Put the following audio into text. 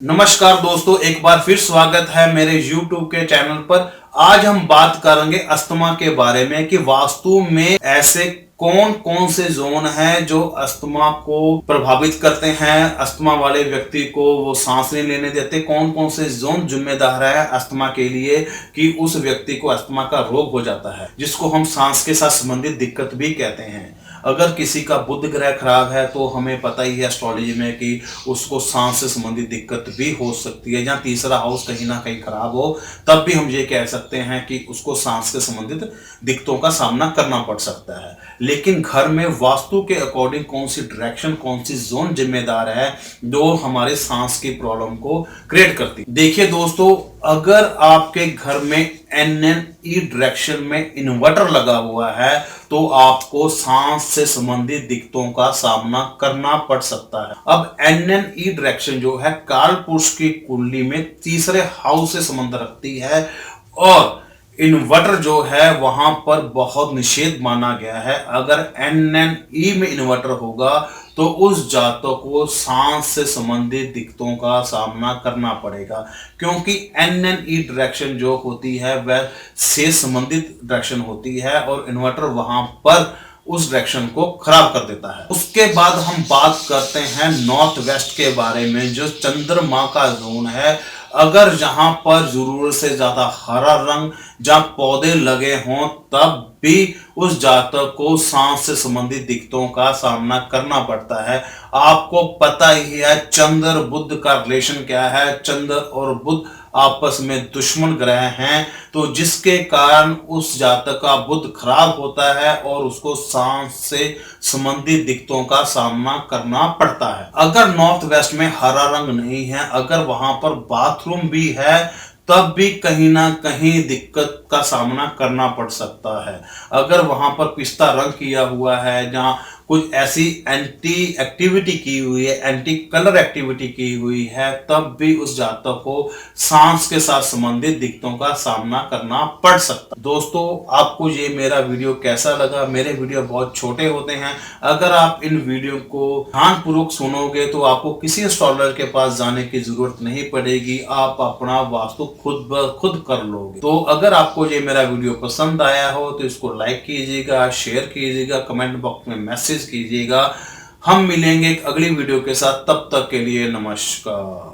नमस्कार दोस्तों, एक बार फिर स्वागत है मेरे YouTube के चैनल पर। आज हम बात करेंगे अस्थमा के बारे में कि वास्तु में ऐसे कौन कौन से जोन हैं जो अस्थमा को प्रभावित करते हैं, अस्थमा वाले व्यक्ति को वो सांस नहीं लेने देते। कौन कौन से जोन जिम्मेदार है अस्थमा के लिए कि उस व्यक्ति को अस्थमा का रोग हो जाता है, जिसको हम सांस के साथ संबंधित दिक्कत भी कहते हैं। अगर किसी का बुध ग्रह खराब है तो हमें पता ही है एस्ट्रोलॉजी में कि उसको सांस से संबंधित दिक्कत भी हो सकती है। जहाँ तीसरा हाउस कहीं ना कहीं खराब हो तब भी हम ये कह सकते हैं कि उसको सांस से संबंधित दिक्कतों का सामना करना पड़ सकता है। लेकिन घर में वास्तु के अकॉर्डिंग कौन सी डायरेक्शन, कौन सी जोन जिम्मेदार है जो हमारे सांस की प्रॉब्लम को क्रिएट करती है। देखिए दोस्तों, अगर आपके घर में NNE डायरेक्शन में इन्वर्टर लगा हुआ है तो आपको सांस से संबंधित दिक्कतों का सामना करना पड़ सकता है। अब NNE डायरेक्शन जो है काल पुरुष की कुंडली में तीसरे हाउस से संबंध रखती है और इन्वर्टर जो है वहां पर बहुत निषेध माना गया है। अगर NNE में इन्वर्टर होगा तो उस जातक को सांस से संबंधित दिक्कतों का सामना करना पड़ेगा, क्योंकि NNE डायरेक्शन जो होती है वह से संबंधित डायरेक्शन होती है और इन्वर्टर वहां पर उस डायरेक्शन को खराब कर देता है। उसके बाद हम बात करते हैं नॉर्थ वेस्ट के बारे में, जो चंद्रमा का जोन है। अगर जहां पर जरूरत से ज्यादा हरा रंग, जहां पौधे लगे हों, तब भी उस जातक को सांस से संबंधित दिक्कतों का सामना करना पड़ता है। आपको पता ही है चंद्र बुध का रिलेशन क्या है। चंद्र और बुध आपस में दुश्मन ग्रह हैं, तो जिसके कारण उस जातक का बुध खराब होता है और उसको सांस से संबंधित दिक्कतों का सामना करना पड़ता है। अगर नॉर्थ वेस्ट में हरा रंग नहीं है, अगर वहां पर बाथरूम भी है, तब भी कहीं ना कहीं दिक्कत का सामना करना पड़ सकता है। अगर वहां पर पिस्ता रंग किया हुआ है, जहां कुछ ऐसी एंटी एक्टिविटी की हुई है, एंटी कलर एक्टिविटी की हुई है, तब भी उस जातक को सांस के साथ संबंधित दिक्कतों का सामना करना पड़ सकता है। दोस्तों, आपको ये मेरा वीडियो कैसा लगा? मेरे वीडियो बहुत छोटे होते हैं। अगर आप इन वीडियो को ध्यानपूर्वक सुनोगे तो आपको किसी एस्ट्रोलॉजर के पास जाने की जरूरत नहीं पड़ेगी, आप अपना वास्तु खुद ब खुद कर लोगे। तो अगर आपको ये मेरा वीडियो पसंद आया हो तो इसको लाइक कीजिएगा, शेयर कीजिएगा, कमेंट बॉक्स में मैसेज कीजिएगा। हम मिलेंगे एक अगली वीडियो के साथ, तब तक के लिए नमस्कार।